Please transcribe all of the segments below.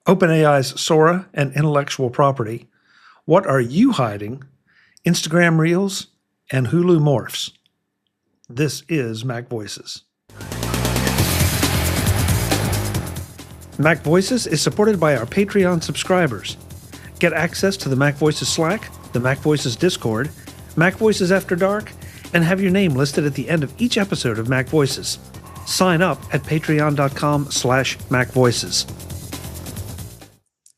OpenAI's Sora and intellectual property. What are you hiding? Instagram Reels and Hulu Morphs. This is MacVoices. MacVoices is supported by our Patreon subscribers. Get access to the MacVoices Slack, the MacVoices Discord, MacVoices After Dark, and have your name listed at the end of each episode of MacVoices. Sign up at patreon.com/MacVoices.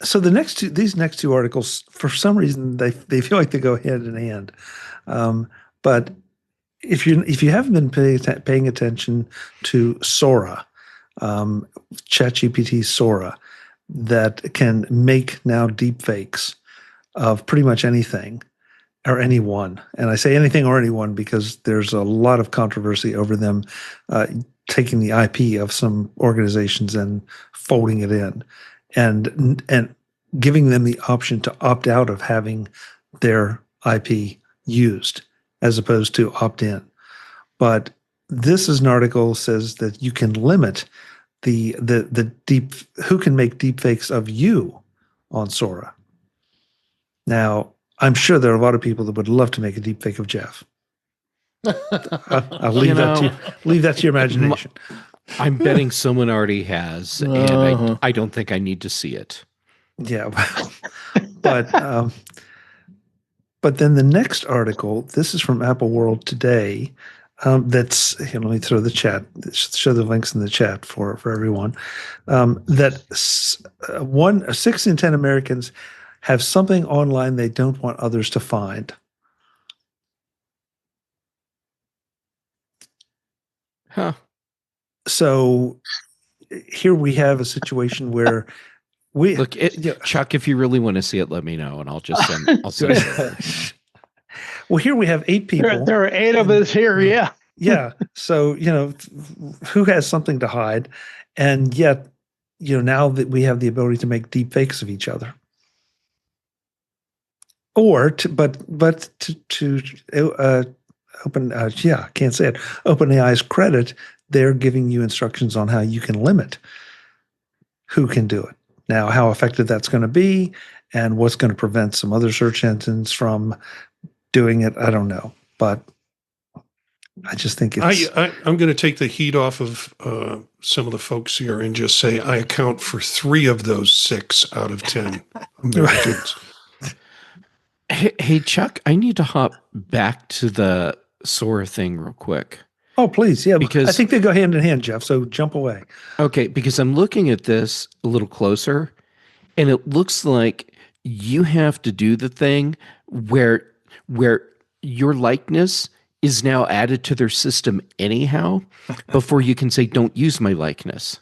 So these next two articles, for some reason, they feel like they go hand in hand. But if you haven't been paying attention to Sora, ChatGPT Sora, that can make now deepfakes of pretty much anything or anyone, and I say anything or anyone because there's a lot of controversy over them taking the IP of some organizations and folding it in, and giving them the option to opt out of having their IP used as opposed to opt in. But this is an article says that you can limit the who can make deepfakes of you on Sora. Now, I'm sure there are a lot of people that would love to make a deepfake of Jeff. I'll leave that to your imagination. I'm betting someone already has, and I don't think I need to see it. Yeah, but then the next article, this is from Apple World Today. That's let me throw the chat, show the links in the chat for everyone. That 6 in 10 Americans have something online they don't want others to find. Huh. So here we have a situation where we look. Chuck, if you really want to see it, let me know, and I'll just send. I'll send it. Well, here we have 8 people. There are 8 of us here. Yeah. Yeah. So who has something to hide, and yet now that we have the ability to make deep fakes of each other, or to can't say it. OpenAI's credit, they're giving you instructions on how you can limit who can do it. Now, how effective that's going to be and what's going to prevent some other search engines from doing it, I don't know. But I just think it's... I'm going to take the heat off of some of the folks here and just say I account for 3 of those 6 out of 10 Americans. Hey, Chuck, I need to hop back to the Sora thing real quick. Oh, please. Yeah, because I think they go hand in hand, Jeff, so jump away. Okay, because I'm looking at this a little closer, and it looks like you have to do the thing where your likeness is now added to their system anyhow before you can say, don't use my likeness.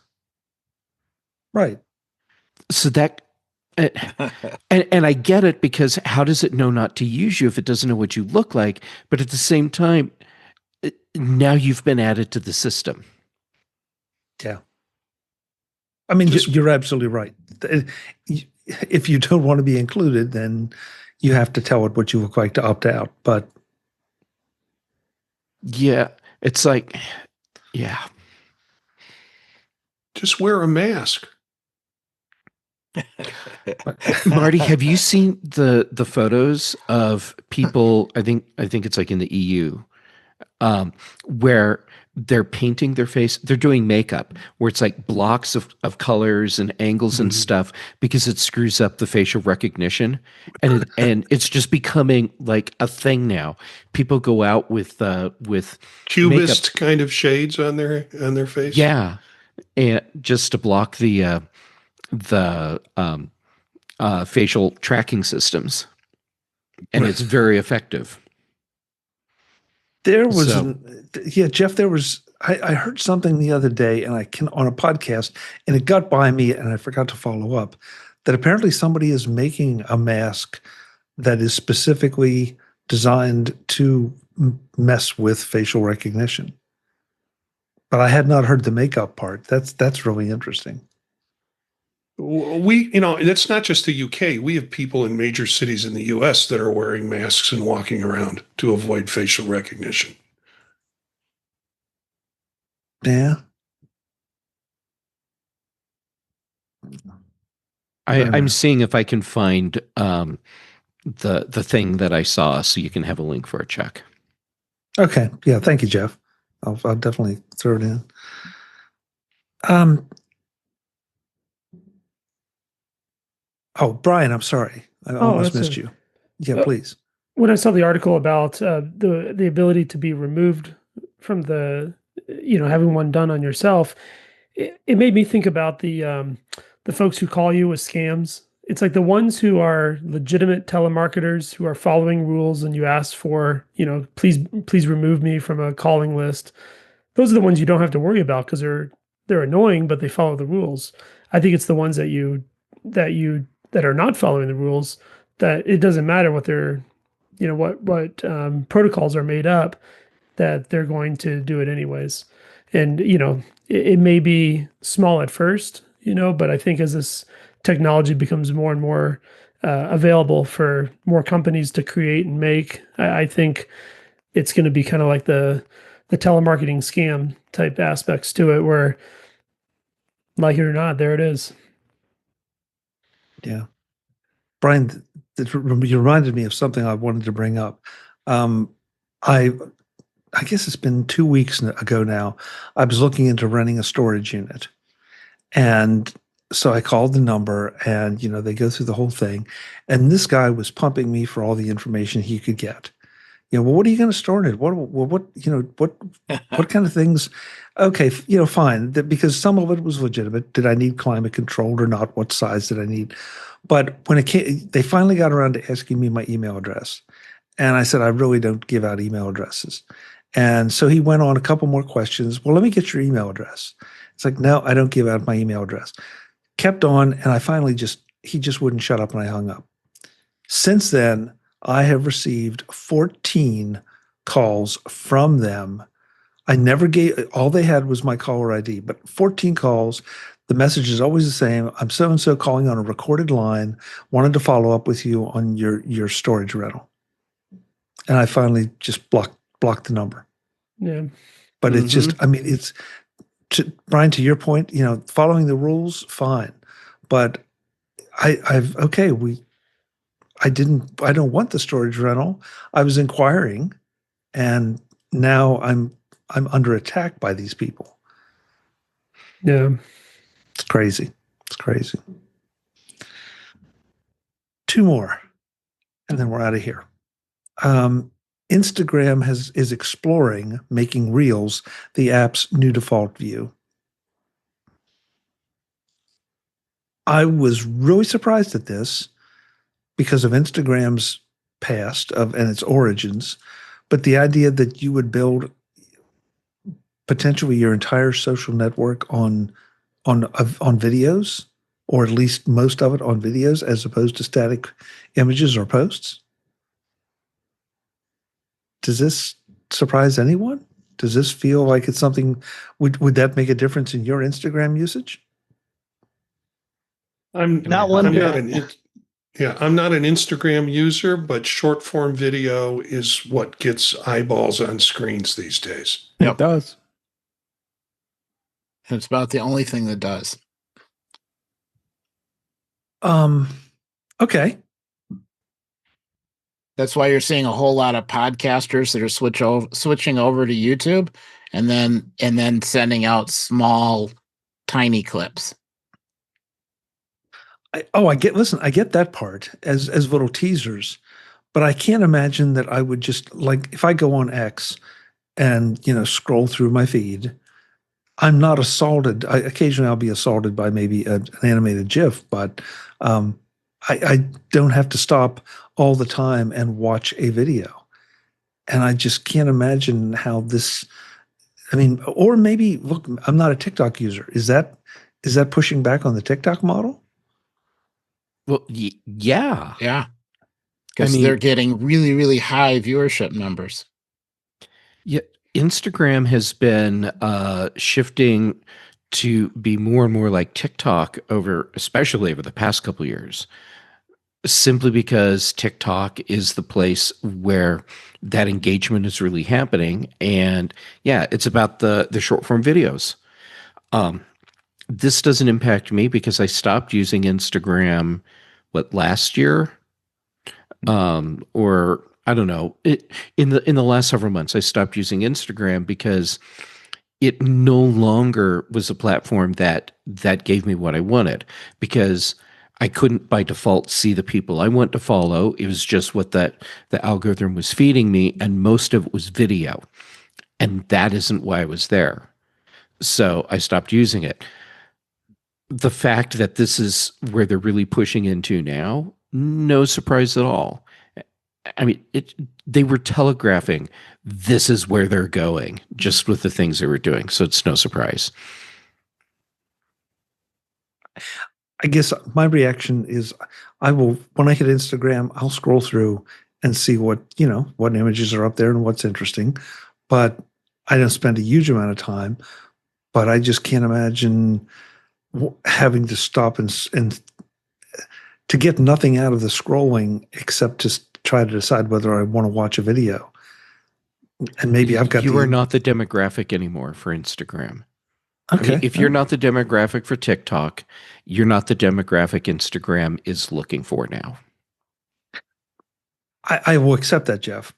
Right. So that... and I get it, because how does it know not to use you if it doesn't know what you look like? But at the same time, now you've been added to the system. Yeah. I mean, you're absolutely right. If you don't want to be included, then you have to tell it what you look like to opt out. But yeah, it's like, yeah. Just wear a mask. Marty, have you seen the photos of people? I think it's like in the EU, where they're painting their face. They're doing makeup where it's like blocks of colors and angles and stuff, because it screws up the facial recognition, and it's just becoming like a thing now. People go out with cubist makeup. Kind of shades on their face. Yeah, and just to block the facial tracking systems, and it's very effective. There was, Jeff, I heard something the other day, and on a podcast, and it got by me, and I forgot to follow up, that apparently somebody is making a mask that is specifically designed to mess with facial recognition. But I had not heard the makeup part. That's really interesting. It's not just the UK. We have people in major cities in the US that are wearing masks and walking around to avoid facial recognition. Yeah. I'm seeing if I can find the thing that I saw, so you can have a link for a check. Okay. Yeah. Thank you, Jeff. I'll definitely throw it in. Oh, Brian, I'm sorry. I almost missed you. Yeah, please. When I saw the article about the ability to be removed from the, having one done on yourself, it made me think about the folks who call you with scams. It's like the ones who are legitimate telemarketers who are following rules, and you ask for, please remove me from a calling list. Those are the ones you don't have to worry about because they're annoying, but they follow the rules. I think it's the ones that are not following the rules, that it doesn't matter what their, what protocols are made up, that they're going to do it anyways. And it may be small at first, but I think as this technology becomes more and more available for more companies to create and make, I think it's going to be kind of like the telemarketing scam type aspects to it, where, like it or not, there it is. Yeah. Brian, you reminded me of something I wanted to bring up. I guess it's been 2 weeks ago now. I was looking into renting a storage unit. And so I called the number, and, they go through the whole thing. And this guy was pumping me for all the information he could get. Well, what are you going to store in it? What kind of things? Okay, fine. Because some of it was legitimate. Did I need climate controlled or not? What size did I need? But when it came, they finally got around to asking me my email address. And I said, I really don't give out email addresses. And so he went on a couple more questions. Well, let me get your email address. It's like, no, I don't give out my email address. Kept on, and I finally he just wouldn't shut up, and I hung up. Since then, I have received 14 calls from them. I never all they had was my caller ID, but 14 calls. The message is always the same. I'm so-and-so calling on a recorded line, wanted to follow up with you on your storage rental. And I finally just blocked the number. Yeah. But it's just, Brian, to your point, following the rules, fine. But I don't want the storage rental. I was inquiring, and now I'm under attack by these people. Yeah. It's crazy. It's crazy. 2 more, and then we're out of here. Instagram is exploring making Reels the app's new default view. I was really surprised at this because of Instagram's past and its origins, but the idea that you would build potentially your entire social network on videos, or at least most of it on videos, as opposed to static images or posts. Does this surprise anyone? Does this feel like it's something? Would that make a difference in your Instagram usage? I'm not an Instagram user, but short form video is what gets eyeballs on screens these days. It does. It's about the only thing that does. Okay. That's why you're seeing a whole lot of podcasters that are switching over to YouTube and then sending out small, tiny clips. I get that part as little teasers, but I can't imagine that I would just, like, if I go on X and scroll through my feed, I'm not assaulted. Occasionally I'll be assaulted by maybe an animated GIF, but I don't have to stop all the time and watch a video. And I just can't imagine how this, or maybe, look, I'm not a TikTok user. Is that pushing back on the TikTok model? Well, yeah. Yeah. Because they're getting really, really high viewership numbers. Yeah. Instagram has been shifting to be more and more like TikTok especially over the past couple of years, simply because TikTok is the place where that engagement is really happening. And yeah, it's about the short form videos. this doesn't impact me because I stopped using Instagram, last year? Or I don't know. In the last several months, I stopped using Instagram because it no longer was a platform that gave me what I wanted, because I couldn't by default see the people I want to follow. It was just what the algorithm was feeding me, and most of it was video. And that isn't why I was there. So I stopped using it. The fact that this is where they're really pushing into now, no surprise at all. I mean, they were telegraphing this is where they're going just with the things they were doing. So it's no surprise. I guess my reaction is when I hit Instagram, I'll scroll through and see what images are up there and what's interesting. But I don't spend a huge amount of time, but I just can't imagine having to stop and to get nothing out of the scrolling except to try to decide whether I want to watch a video. And maybe I've got you are not the demographic anymore for Instagram. Okay. I mean, if you're not the demographic for TikTok, you're not the demographic Instagram is looking for now. I will accept that, Jeff.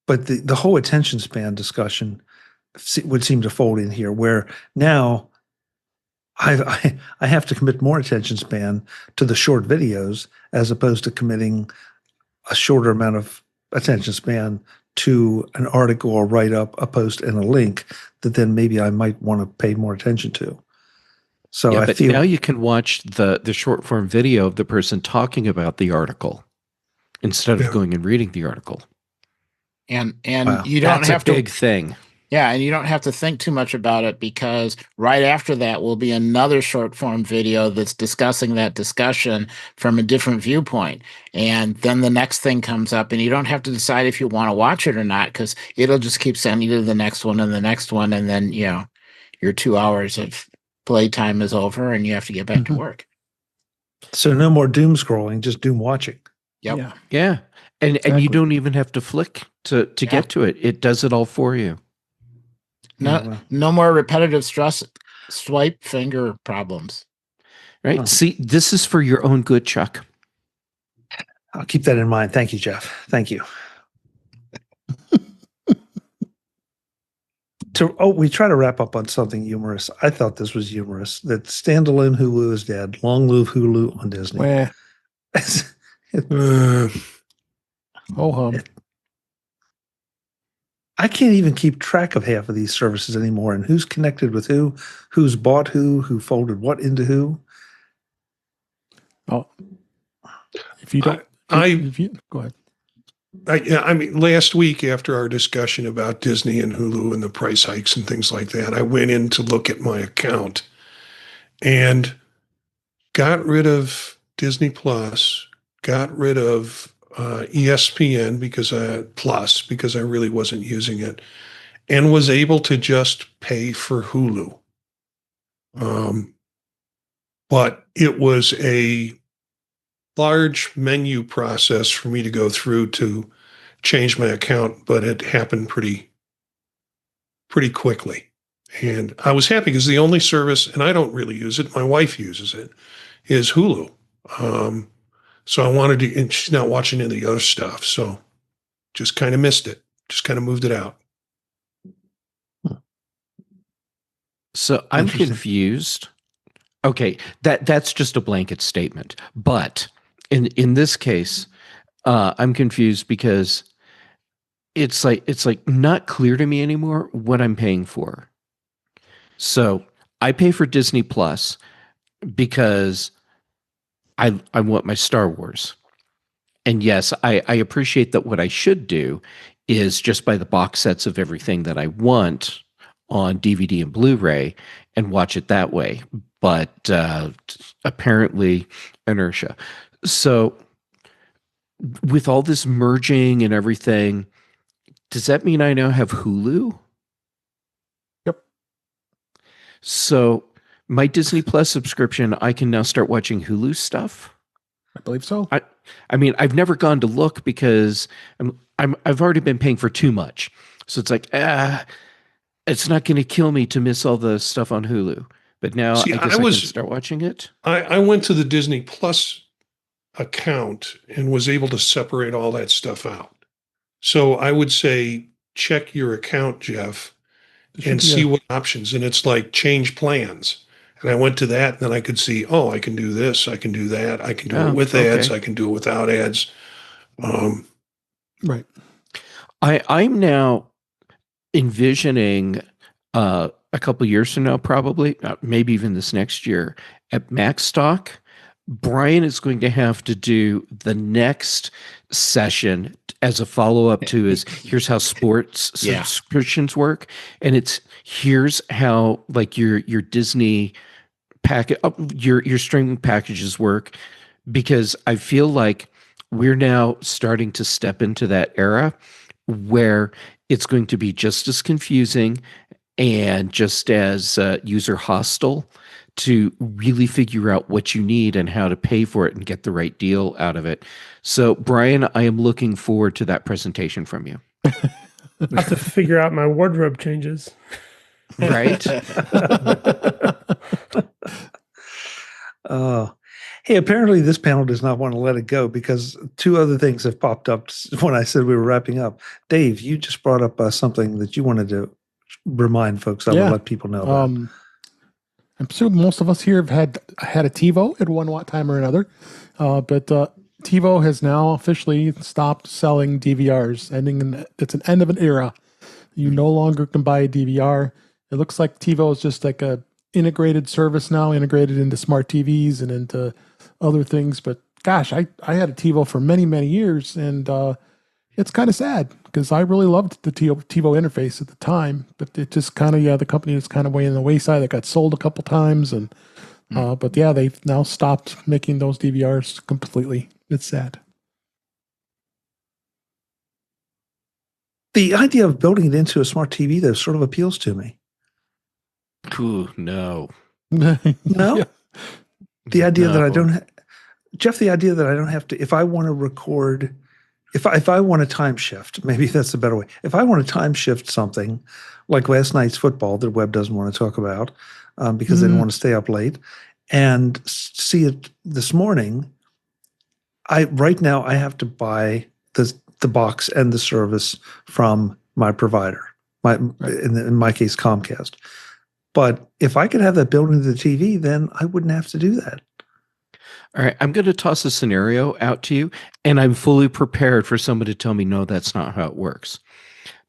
But the whole attention span discussion would seem to fold in here, where now I have to commit more attention span to the short videos as opposed to committing a shorter amount of attention span to an article or write-up, a post, and a link that then maybe I might want to pay more attention to. So yeah, I but feel now you can watch the short form video of the person talking about the article instead of going and reading the article. And Wow. you don't That's have a to big thing. Yeah, and you don't have to think too much about it, because right after that will be another short form video that's discussing that discussion from a different viewpoint. And then the next thing comes up, and you don't have to decide if you want to watch it or not, because it'll just keep sending you to the next one and the next one. And then, your 2 hours of playtime is over and you have to get back to work. so no more doom scrolling, just doom watching. Yep. Yeah. And you Exactly. don't even have to flick to get to it. It does it all for you. No more repetitive swipe finger problems. Right? Oh. See, this is for your own good, Chuck. I'll keep that in mind. Thank you, Jeff. Thank you. We try to wrap up on something humorous. I thought this was humorous. That standalone Hulu is dead. Long live Hulu on Disney. Wah, ho hum. I can't even keep track of half of these services anymore, and who's connected with who, who's bought who folded what into who. Oh, if you don't, go ahead. I mean, last week after our discussion about Disney and Hulu and the price hikes and things like that, I went in to look at my account and got rid of Disney Plus, got rid of ESPN because I really wasn't using it, and was able to just pay for Hulu. But it was a large menu process for me to go through to change my account, but it happened pretty quickly. And I was happy because the only service, and I don't really use it, my wife uses it, is Hulu. So I wanted to, and she's not watching any of the other stuff. So just kind of missed it, just kind of moved it out. So I'm confused. Okay, that's just a blanket statement. But in this case, I'm confused because it's like not clear to me anymore what I'm paying for. So I pay for Disney Plus because I want my Star Wars. And yes, I appreciate that what I should do is just buy the box sets of everything that I want on DVD and Blu-ray and watch it that way. But apparently inertia. So with all this merging and everything, does that mean I now have Hulu? Yep. So my Disney Plus subscription, I can now start watching Hulu stuff? I believe so. I mean, I've never gone to look because I've already been paying for too much. So it's like, it's not going to kill me to miss all the stuff on Hulu. But now See, I guess I can start watching it. I went to the Disney Plus account and was able to separate all that stuff out. So I would say check your account, Jeff, and see what options. And it's like change plans. And I went to that, and then I could see, oh, I can do this, I can do that, I can do it with ads, I can do it without ads. Right. I'm now envisioning a couple years from now, probably, maybe even this next year, at MacStock, Brian is going to have to do the next session as a follow-up to his here's how sports subscriptions work. And it's here's how like your Disney packet, your streaming packages work, because I feel like we're now starting to step into that era where it's going to be just as confusing and just as user hostile to really figure out what you need and how to pay for it and get the right deal out of it. So, Brian, I am looking forward to that presentation from you. I have to figure out my wardrobe changes. Right? Hey, apparently this panel does not want to let it go because two other things have popped up when I said we were wrapping up. Dave, you just brought up something that you wanted to remind folks. I will let people know about. I'm sure most of us here have had a TiVo at one time or another, but TiVo has now officially stopped selling DVRs. It's an end of an era. You no longer can buy a DVR. It looks like TiVo is just like a integrated service now, integrated into smart TVs and into other things. But gosh, I had a TiVo for many, many years, and it's kind of sad because I really loved the TiVo interface at the time, but it just kind of, the company was kind of way in the wayside. It got sold a couple times, and but yeah, they've now stopped making those DVRs completely. It's sad. The idea of building it into a smart TV, though, sort of appeals to me. Ooh, no. No? Yeah. The idea that I don't Jeff, the idea that I don't have to, if I want to record, if I want to time shift, maybe that's a better way. If I want to time shift something like last night's football that Webb doesn't want to talk about because they didn't want to stay up late and see it this morning, right now I have to buy the box and the service from my provider, in my case, Comcast. But if I could have that built into the TV, then I wouldn't have to do that. All right, I'm going to toss a scenario out to you, and I'm fully prepared for someone to tell me, no, that's not how it works.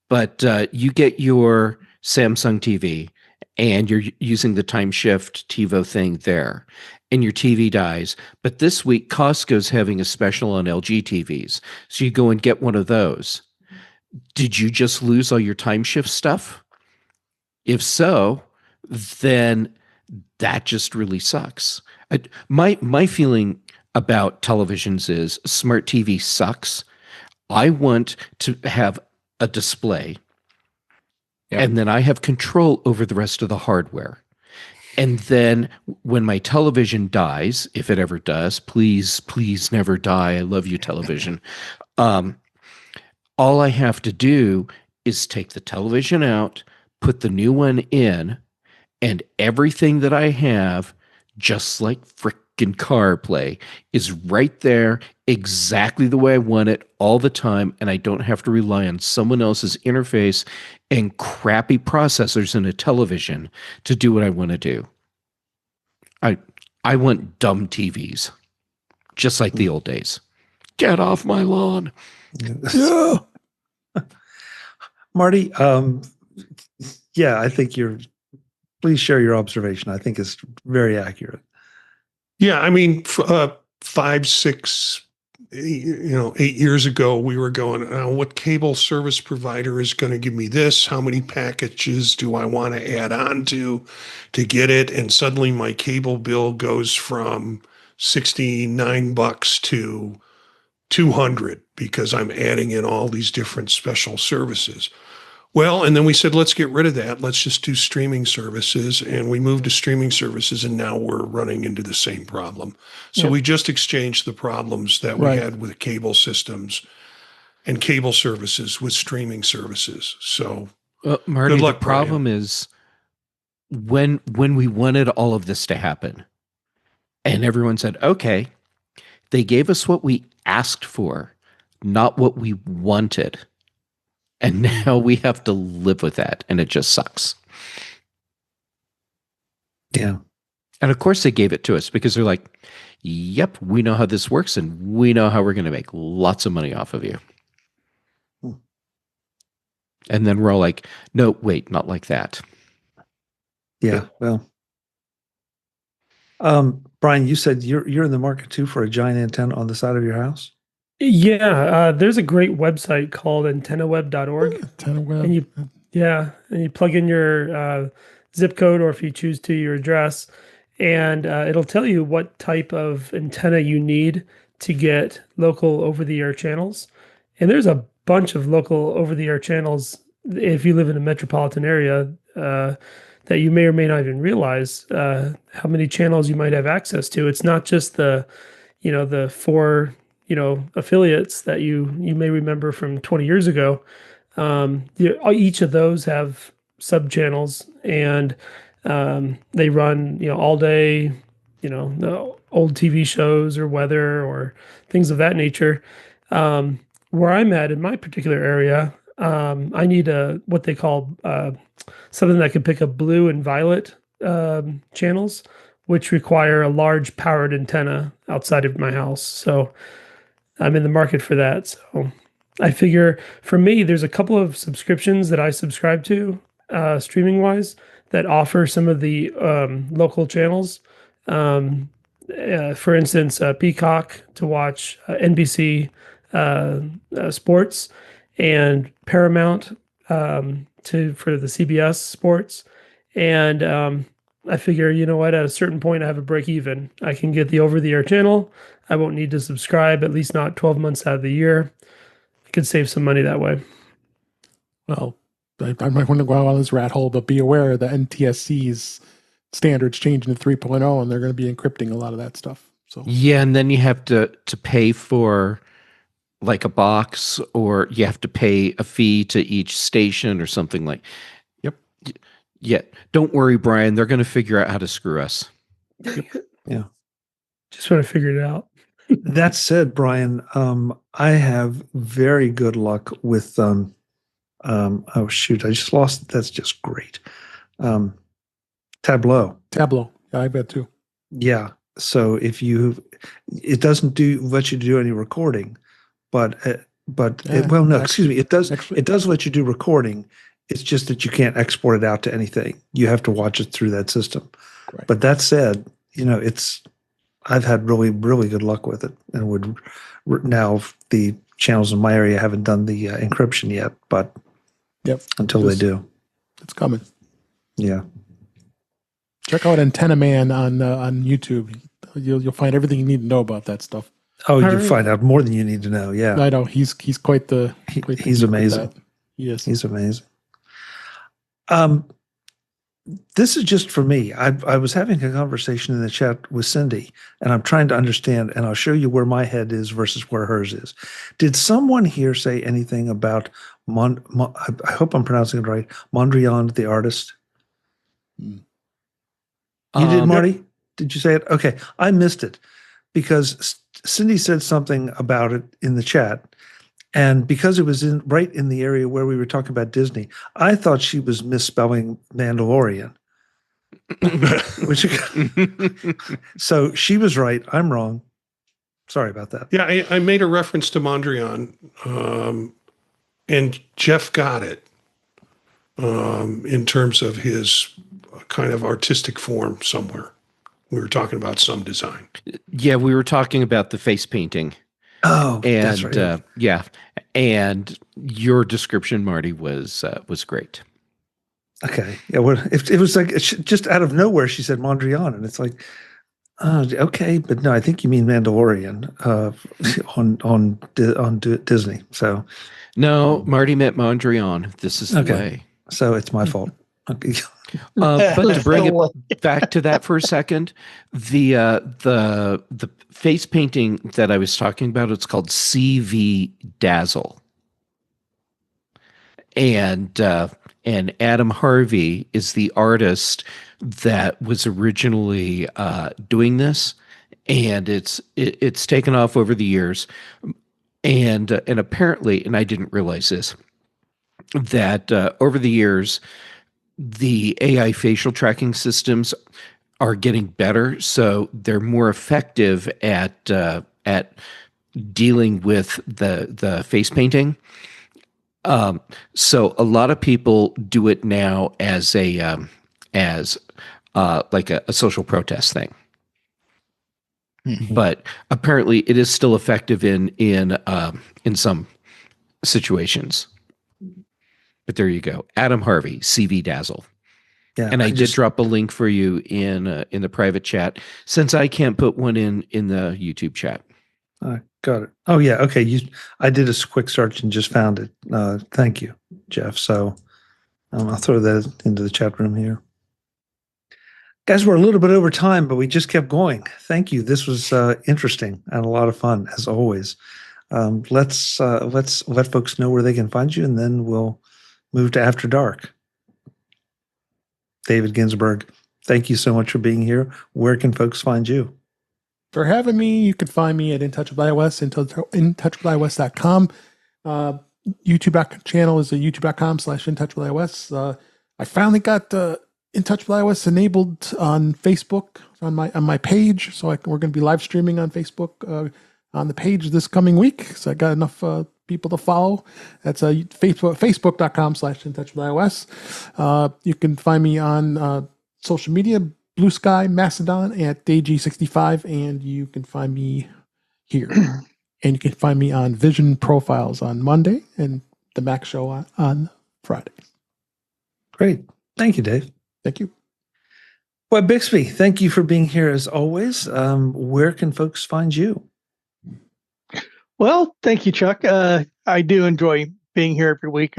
But you get your Samsung TV, and you're using the time shift TiVo thing there, and your TV dies. But this week, Costco's having a special on LG TVs, so you go and get one of those. Did you just lose all your time shift stuff? If so, then that just really sucks. My feeling about televisions is smart TV sucks. I want to have a display, and then I have control over the rest of the hardware. And then when my television dies, if it ever does, please never die. I love you, television. All I have to do is take the television out, put the new one in, and everything that I have, just like frickin' CarPlay, is right there exactly the way I want it all the time, and I don't have to rely on someone else's interface and crappy processors in a television to do what I want to do. I want dumb TVs, just like the old days. Get off my lawn. Yeah. Marty, I think please share your observation. I think it's very accurate. Yeah, I mean, 5, 6, 8 years ago, we were going, what cable service provider is going to give me this? How many packages do I want to add on to get it? And suddenly my cable bill goes from $69 to $200 because I'm adding in all these different special services. Well, and then we said, let's get rid of that. Let's just do streaming services. And we moved to streaming services, and now we're running into the same problem. So we just exchanged the problems that we had with cable systems and cable services with streaming services. So Marty, good luck, the problem Brian. is when we wanted all of this to happen, and everyone said, okay, they gave us what we asked for, not what we wanted. And now we have to live with that, and it just sucks. Yeah. And of course they gave it to us because they're like, yep, we know how this works, and we know how we're going to make lots of money off of you. And then we're all like, no, wait, not like that. Yeah. Well, Brian, you said you're in the market too for a giant antenna on the side of your house. Yeah, there's a great website called antennaweb.org. AntennaWeb. And you plug in your zip code, or if you choose to, your address, and it'll tell you what type of antenna you need to get local over-the-air channels. And there's a bunch of local over-the-air channels if you live in a metropolitan area that you may or may not even realize how many channels you might have access to. It's not just the 4 affiliates that you may remember from 20 years ago. Each of those have sub channels, and they run all day, the old TV shows or weather or things of that nature. Where I'm at in my particular area, I need what they call something that can pick up blue and violet channels, which require a large powered antenna outside of my house. So I'm in the market for that. So I figure for me, there's a couple of subscriptions that I subscribe to, streaming wise, that offer some of the local channels. For instance, Peacock to watch NBC sports, and Paramount for the CBS sports. And I figure, at a certain point, I have a break even. I can get the over-the-air channel. I won't need to subscribe, at least not 12 months out of the year. I could save some money that way. Well, I might want to go out on this rat hole, but be aware the NTSC's standards changing to 3.0, and they're going to be encrypting a lot of that stuff. So yeah, and then you have to pay for like a box, or you have to pay a fee to each station or something like. Yep. Yeah, don't worry, Brian. They're going to figure out how to screw us. Yeah. Just want to figure it out. That said, Brian, I have very good luck with oh shoot, I just lost it. That's just great. Tableau. Yeah, I bet too. Yeah. So it doesn't let you do any recording, but excuse me. It does. Actually, It does let you do recording. It's just that you can't export it out to anything. You have to watch it through that system. Right. But that said, I've had really, really good luck with it, and now the channels in my area haven't done the encryption yet, but until they do, it's coming. Yeah. Check out Antenna Man on YouTube. You'll find everything you need to know about that stuff. Oh, you find out more than you need to know. Yeah, I know he's quite the. He's amazing. Yes, he's amazing. This is just for me. I was having a conversation in the chat with Cindy, and I'm trying to understand, and I'll show you where my head is versus where hers is. Did someone here say anything about I hope I'm pronouncing it right, Mondrian, the artist? You did, Marty? Yep. Did you say it? Okay, I missed it because Cindy said something about it in the chat, and because it was right in the area where we were talking about Disney, I thought she was misspelling Mandalorian. So she was right. I'm wrong. Sorry about that. Yeah, I made a reference to Mondrian, and Jeff got it in terms of his kind of artistic form somewhere. We were talking about some design. Yeah, we were talking about the face painting. Oh, and that's right. Yeah, and your description, Marty, was great. Okay, yeah. Well, if it was like just out of nowhere, she said Mondrian, and it's like, okay, but no, I think you mean Mandalorian on Disney. So no, Marty meant Mondrian. This is the way. So it's my fault. Okay. But to bring it back to that for a second, the face painting that I was talking about, it's called CV Dazzle. And and Adam Harvey is the artist that was originally doing this, and it's taken off over the years, and apparently, and I didn't realize this, that over the years, the AI facial tracking systems are getting better, so they're more effective at dealing with the face painting. So a lot of people do it now as like a social protest thing. But apparently, it is still effective in some situations. But there you go, Adam Harvey, CV Dazzle. Yeah, And I did drop a link for you in the private chat, since I can't put one in the YouTube chat. Got it. Oh yeah, okay. I did a quick search and just found it. Thank you, Jeff. So I'll throw that into the chat room here. Guys, we're a little bit over time, but we just kept going. Thank you. This was interesting and a lot of fun, as always. Let's let folks know where they can find you, and then we'll move to After Dark. David Ginsburg, thank you so much for being here. Where can folks find you? For having me, you can find me at In Touch with iOS, intouchwithios.com. YouTube channel is youtube.com/intouchwithios. I finally got In Touch with iOS enabled on Facebook on my page, so we're going to be live streaming on Facebook on the page this coming week. So I got enough people to follow. That's facebook.com/intouchwithios. You can find me on social media, Blue Sky, Mastodon, at DayG65, and you can find me here. And you can find me on Vision Profiles on Monday and the Mac Show on Friday. Great. Thank you, Dave. Thank you. Well, Bixby, thank you for being here as always. Where can folks find you? Well, thank you, Chuck. I do enjoy being here every week.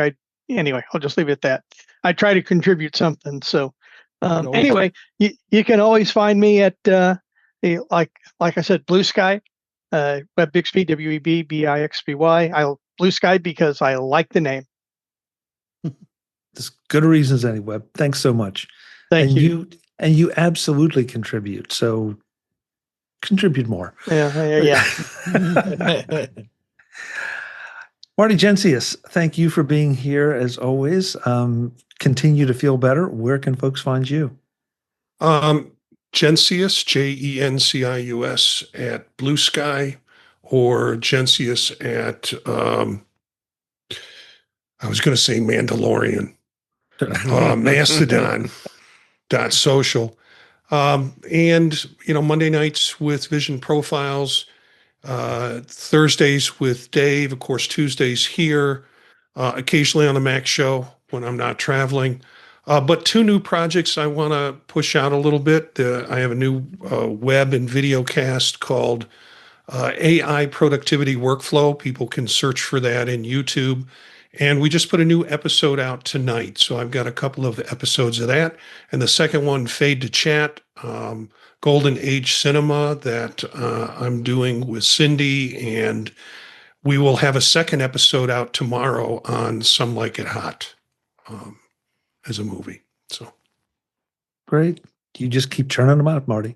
Anyway, I'll just leave it at that. I try to contribute something. So anyway, you can always find me at like I said, Blue Sky, Web Bixby, WEBBIXBY. Blue Sky because I like the name. As good a reason as any, Web. Thanks so much. Thank you. And you absolutely contribute. So contribute more. Yeah. Marty Gensius, thank you for being here as always. Continue to feel better. Where can folks find you? Gensius, Jencius at Blue Sky, or Gensius at I was going to say Mandalorian, Mastodon.social. And, Monday nights with Vision Profiles, Thursdays with Dave, of course, Tuesdays here, occasionally on the Mac Show when I'm not traveling. But two new projects I want to push out a little bit. I have a new web and video cast called AI Productivity Workflow. People can search for that in YouTube. And we just put a new episode out tonight. So I've got a couple of episodes of that. And the second one, Fade to Chat, Golden Age Cinema, that I'm doing with Cindy. And we will have a second episode out tomorrow on Some Like It Hot as a movie. So great. You just keep churning them out, Marty.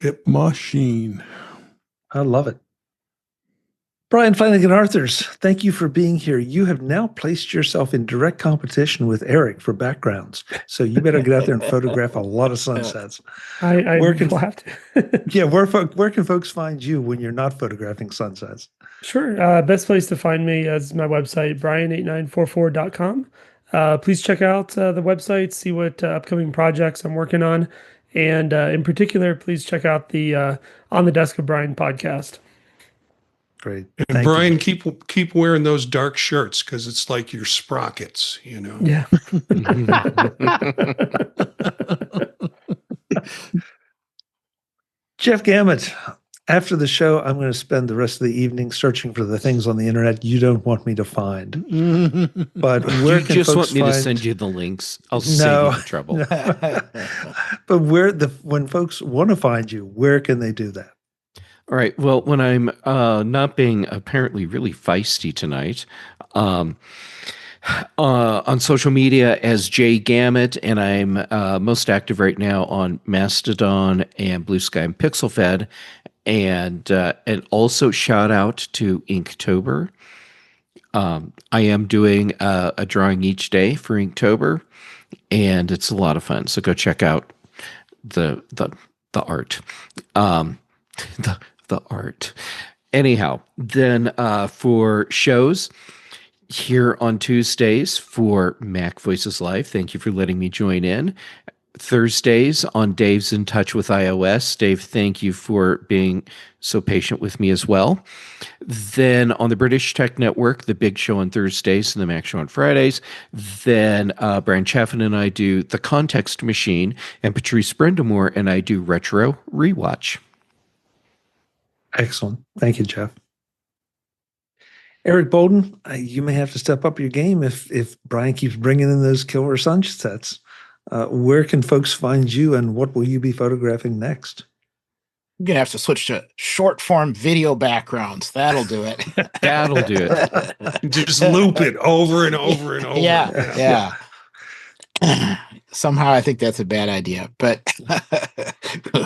Yep. Machine. I love it. Brian Flanagan-Arthurs, thank you for being here. You have now placed yourself in direct competition with Eric for backgrounds. So you better get out there and photograph a lot of sunsets. I will have to. Yeah, where can folks find you when you're not photographing sunsets? Sure. Best place to find me is my website, brian8944.com. Please check out the website, see what upcoming projects I'm working on. And in particular, please check out the On the Desk of Brian podcast. Great. And Brian, keep wearing those dark shirts because it's like your sprockets, Yeah. Jeff Gammett, after the show, I'm going to spend the rest of the evening searching for the things on the internet you don't want me to find. But where you can just folks want me to find... send you the links? I'll save you the trouble. But when folks want to find you, where can they do that? All right. Well, when I'm not being apparently really feisty tonight, On social media as Jay Gamut, and I'm most active right now on Mastodon and Blue Sky and PixelFed, and also shout out to Inktober. I am doing a drawing each day for Inktober, and it's a lot of fun. So go check out the art, the art. Anyhow, then for shows. Here on Tuesdays for Mac Voices Live. Thank you for letting me join in. Thursdays on Dave's In Touch with iOS. Dave, thank you for being so patient with me as well. Then on the British Tech Network, the Big Show on Thursdays and the Mac Show on Fridays. Then Brian Chaffin and I do The Context Machine, and Patrice Brendamore and I do Retro Rewatch. Excellent. Thank you, Jeff. Eric Bolden, you may have to step up your game if Brian keeps bringing in those killer sunsets. Where can folks find you, and what will you be photographing next? You're going to have to switch to short form video backgrounds. That'll do it. That'll do it. Just loop it over and over and over. Yeah. Somehow I think that's a bad idea, but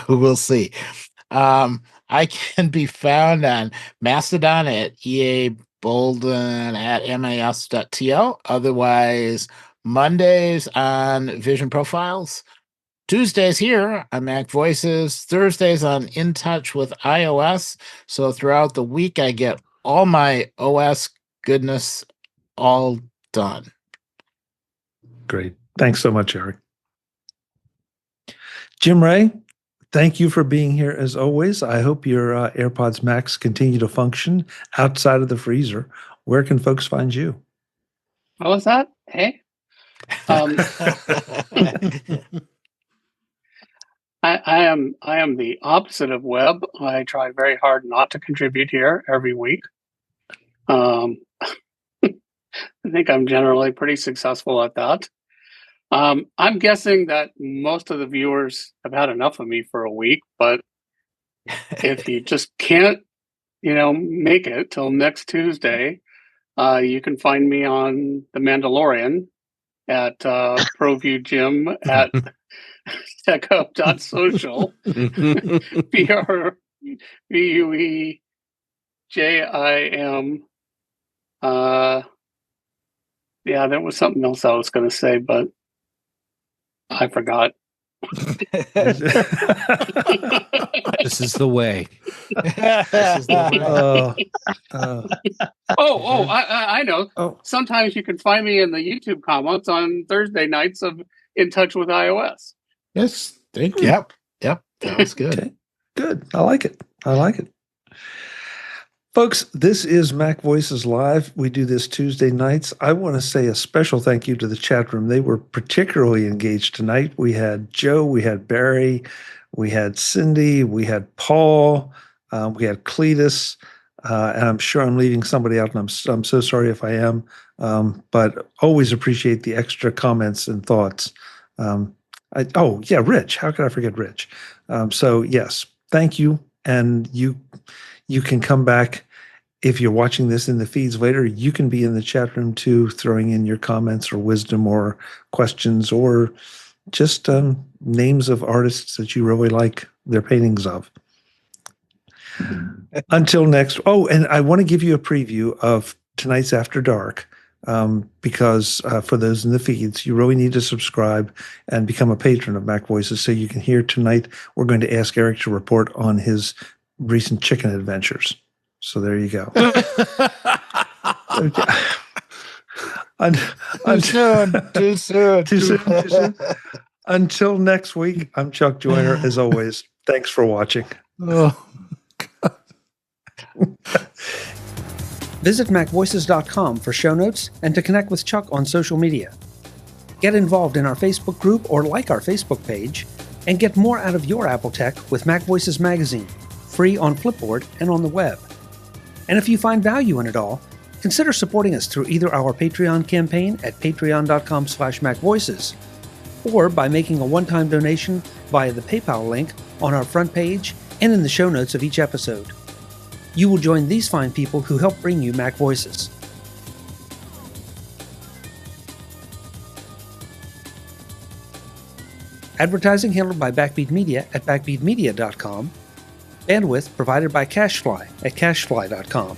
we'll see. I can be found on Mastodon at EA.Bolden at mas.to. Otherwise, Mondays on Vision Profiles. Tuesdays here on Mac Voices. Thursdays on In Touch with iOS. So throughout the week, I get all my OS goodness all done. Great. Thanks so much, Eric. Jim Ray, thank you for being here as always. I hope your AirPods Max continue to function outside of the freezer. Where can folks find you? What was that? Hey? I am the opposite of Webb. I try very hard not to contribute here every week. I think I'm generally pretty successful at that. I'm guessing that most of the viewers have had enough of me for a week, but if you just can't, make it till next Tuesday, you can find me on The Mandalorian at ProView Jim at techhub.social. VUEJIM. Yeah, there was something else I was going to say, but I forgot. This is the way. I know. Oh. Sometimes you can find me in the YouTube comments on Thursday nights of In Touch with iOS. Yes, thank you. Yep. That was good. Okay. Good. I like it. Folks, this is Mac Voices Live. We do this Tuesday nights. I want to say a special thank you to the chat room. They were particularly engaged tonight. We had Joe, we had Barry, we had Cindy, we had Paul, we had Cletus, and I'm sure I'm leaving somebody out, and I'm so sorry if I am, but always appreciate the extra comments and thoughts. Rich. How could I forget Rich? So yes, thank you. And you can come back if you're watching this in the feeds later. You can be in the chat room too, throwing in your comments or wisdom or questions or just names of artists that you really like their paintings of. Until next. Oh, and I want to give you a preview of tonight's After Dark. Because for those in the feeds, you really need to subscribe and become a patron of Mac Voices so you can hear tonight. We're going to ask Eric to report on his recent chicken adventures. So there you go. Too soon. Until next week, I'm Chuck Joyner. As always, thanks for watching. Oh, God. Visit MacVoices.com for show notes and to connect with Chuck on social media. Get involved in our Facebook group or like our Facebook page, and get more out of your Apple tech with Mac Voices Magazine, free on Flipboard and on the web. And if you find value in it all, consider supporting us through either our Patreon campaign at patreon.com/MacVoices, or by making a one-time donation via the PayPal link on our front page and in the show notes of each episode. You will join these fine people who help bring you Mac Voices. Advertising handled by Backbeat Media at backbeatmedia.com. Bandwidth provided by CacheFly at cachefly.com.